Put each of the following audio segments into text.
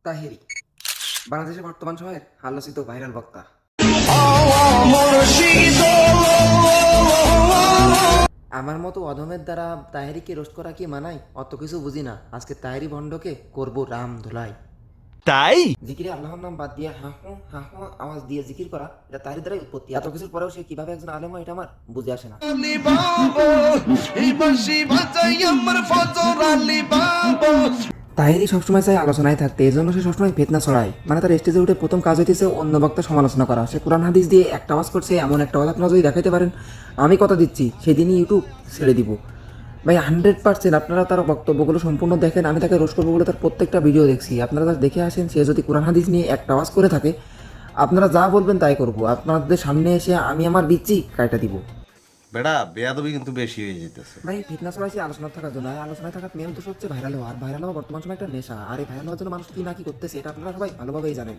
তাহেরি বাংলাদেশের বর্তমান সময়ের আলোচিত ভাইরাল বক্তা। আমার মতো অধমের দ্বারা তাহেরিকে রোস্ট করা কি মানায়? অত কিছু বুঝি না। আজকে তাহেরি ভণ্ডকে করব রাম ধুলাই। তাই জিকিরে আল্লাহর নাম বাদ দিয়ে হাহু আওয়াজ দিয়ে জিকির করা, এটা তাহেরি দ্বারাই উৎপত্তি। এত কিছুর পরেও সে কিভাবে একজন আলেম হয়, এটা আমার বুঝে আসে না। তাহেরি সবসময় চাই আলোচনায় থাকতে, এই জন্য সে সবসময় ফিতনা ছড়ায়। মানে তার স্টেজে উঠে প্রথম কাজ হইতেছে অন্য বক্তা সমালোচনা করা। সে কোরআন হাদিস দিয়ে একটা আওয়াজ করছে, এমন একটা আওয়াজ আপনারা যদি দেখাইতে পারেন, আমি কথা দিচ্ছি সেদিনই ইউটিউব ছেড়ে দিব ভাই। 100% আপনারা তার বক্তব্যগুলো সম্পূর্ণ দেখেন। আমি তাকে রোস্ট করবো বলে তার প্রত্যেকটা ভিডিও দেখছি। আপনারা তার দেখে আসেন, সে যদি কোরআন হাদিস নিয়ে একটা আওয়াজ করে থাকে, আপনারা যা বলবেন তাই করবো। আপনাদের সামনে এসে আমি আমার বিচ্ছি কাইটা দিব। বেড়া বেয়াদবি কিন্তু বেশি হয়ে যেতেছে। ভাই ফিটনেস ছড়াইছি আলোচনা থাকার জন্য, আর আলোচনায় থাকার মেন উদ্দেশ্য হচ্ছে ভাইরাল হওয়া। আর ভাইরাল হওয়া বর্তমান সময় একটা নেশা। আর এই ভাইরাল হওয়ার জন্য মানুষ কি না কি করতেছে, এটা আপনারা সবাই ভালোভাবেই জানেন।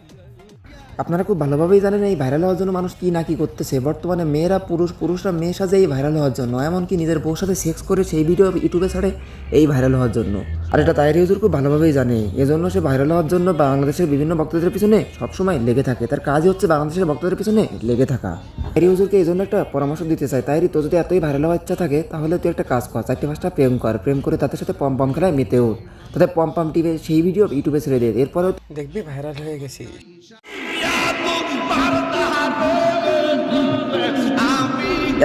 আপনারা খুব ভালোভাবেই জানেন এই ভাইরাল হওয়ার জন্য মানুষ কি না কি করতেছে। বর্তমানে মেয়েরা পুরুষরা মেয়ে সাজে এই ভাইরাল হওয়ার জন্য, এমনকি নিজের বউর সাথে সেক্স করে সেই ভিডিও ইউটিউবে ছাড়ে এই ভাইরাল হওয়ার জন্য। আর এটা তাহেরি হুজুর খুব ভালোভাবেই জানে। এজন্য সে ভাইরাল হওয়ার জন্য বাংলাদেশের বিভিন্ন বক্তাদের পিছনে সবসময় লেগে থাকে। তার কাজই হচ্ছে বাংলাদেশের বক্তাদের পিছনে লেগে থাকা। তাহেরি হুজুরকে এই জন্য একটা পরামর্শ দিতে চাই, তাহেরি তো যদি এতই ভাইরাল হওয়ার ইচ্ছা থাকে, তাহলে তুই একটা কাজ কর, 4-5টা প্রেম কর, প্রেম করে তাদের সাথে পম পম খেলায় মেতে ওঠ, তাদের পম পম টিপে সেই ভিডিও ইউটিউবে ছেড়ে দে। এরপরেও দেখবি ভাইরাল হয়ে গেছি।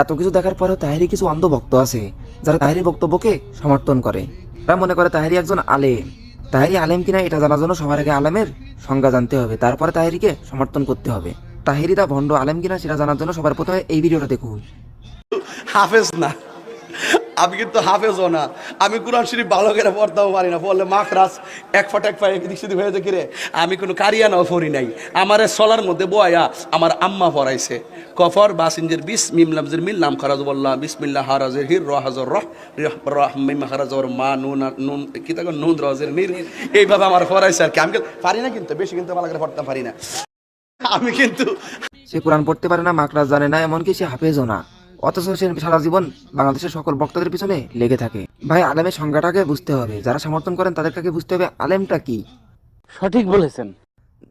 এত কিছু দেখার পরেও তাহেরি কিছু অন্ধ ভক্ত আছে যারা তাহেরির বক্তব্যকে সমর্থন করে। তারা মনে করে তাহেরি একজন আলেম। তাহেরি আলেম কিনা এটা জানার জন্য সবার আগে আলেমের সংজ্ঞা জানতে হবে, তারপরে তাহেরিকে সমর্থন করতে হবে। তাহেরি দা ভণ্ড আলেম কিনা সেটা জানার জন্য সবার প্রথমে এই ভিডিওটা দেখুন। হাফেজ না, আমি কিন্তু হাফেজও না। আমি কোরআন শরীফ ভালো করে পড়তেও পারি না, বললে মাখরাজ এক ফাট এদিক সেদিক হয়ে যায়। কিরে আমি কোনো কারিয়ানাও পড়ি নাই। আমার সলার মধ্যে বয়া আমার আম্মা পড়াইছে। কফর বাসিনজের বিস মিম লামজের মিল নাম খারাজ বল্লাহ বিসমিল্লাহ হারাজের হির রহাজর রহ রহ মিম খারাজর মা নুন নুন কি তাকে নুন রজের নির, এইভাবে আমার পড়াইছে আর কি। আমি পারি না, কিন্তু বেশি কিন্তু ভালো করে পড়তে পারি না আমি। কিন্তু সে কোরআন পড়তে পারে না, মাকড়াজ জানে না, এমনকি সে হাফেজও না। অথচ সে সারা জীবন বাংলাদেশের সকল বক্তাদের পিছনে লেগে থাকে। ভাই আলেমের সংজ্ঞাটাকে বুঝতে হবে, যারা সমর্থন করেন তাদেরকে বুঝতে হবে আলেমটা কি। সঠিক বলেছেন।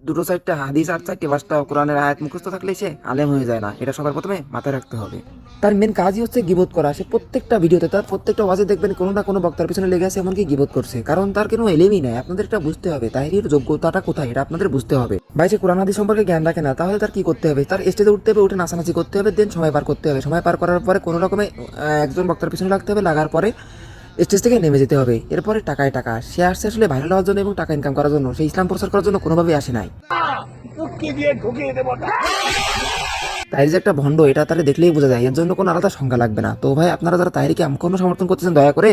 2-4টা হাদিস আর 4-5টা কোরআনের আয়াত মুখস্থ থাকলেই সে আলেম হয়ে যায় না, এটা সবার প্রথমে মাথায় রাখতে হবে। তার মেন কাজই হচ্ছে গীবত করা। সে প্রত্যেকটা ভিডিওতে, তার প্রত্যেকটা ওয়াজে দেখবেন কোনো না কোনো বক্তার পিছনে লেগে আছে, এমনকি গীবত করছে। কারণ তার কোনো এলেমই নাই। আপনাদের এটা বুঝতে হবে তাহেরির যোগ্যতাটা কোথায়, এটা আপনাদের বুঝতে হবে। ভাই সে কোরআন হাদিস সম্পর্কে জ্ঞান রাখে না, তাহলে তার কি করতে হবে? তার স্টেজে উঠতে হবে, উঠে নাচানাচি করতে হবে, দেন সময় পার করতে হবে। সময় পার করার পরে কোনো রকমে একজন বক্তার পিছনে লাগতে হবে, লাগার পরে স্টেজ থেকে নেমে যেতে হবে। এরপরে টাকায় টাকা। সে আসছে আসলে ভাইরাল হওয়ার জন্য এবং টাকা ইনকাম করার জন্য। সে ইসলাম প্রচার করার জন্য কোনোভাবেই আসে নাই। তাই যে একটা ভণ্ড, এটা তাহলে দেখলেই বোঝা যায়। এর জন্য কোনো আলাদা সংখ্যা লাগবে না। তো ভাই আপনারা যারা তাহেরিকে কোনো সমর্থন করতেছেন, দয়া করে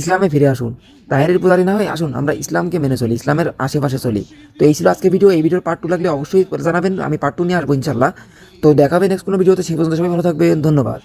ইসলামে ফিরে আসুন। তাহেরির পূজারি না হয় আসুন, আমরা ইসলামকে মেনে চলি, ইসলামের আশেপাশে চলি। তো এই ছিল আজকে ভিডিও। এই ভিডিওর পার্ট 2 লাগলে অবশ্যই জানাবেন, আমি পার্ট 2 নিয়ে আসবো ইনশাল্লাহ। তো দেখাবে নেক্সট কোনো ভিডিওতে। সেই পর্যন্ত সবাই ভালো থাকবেন, ধন্যবাদ।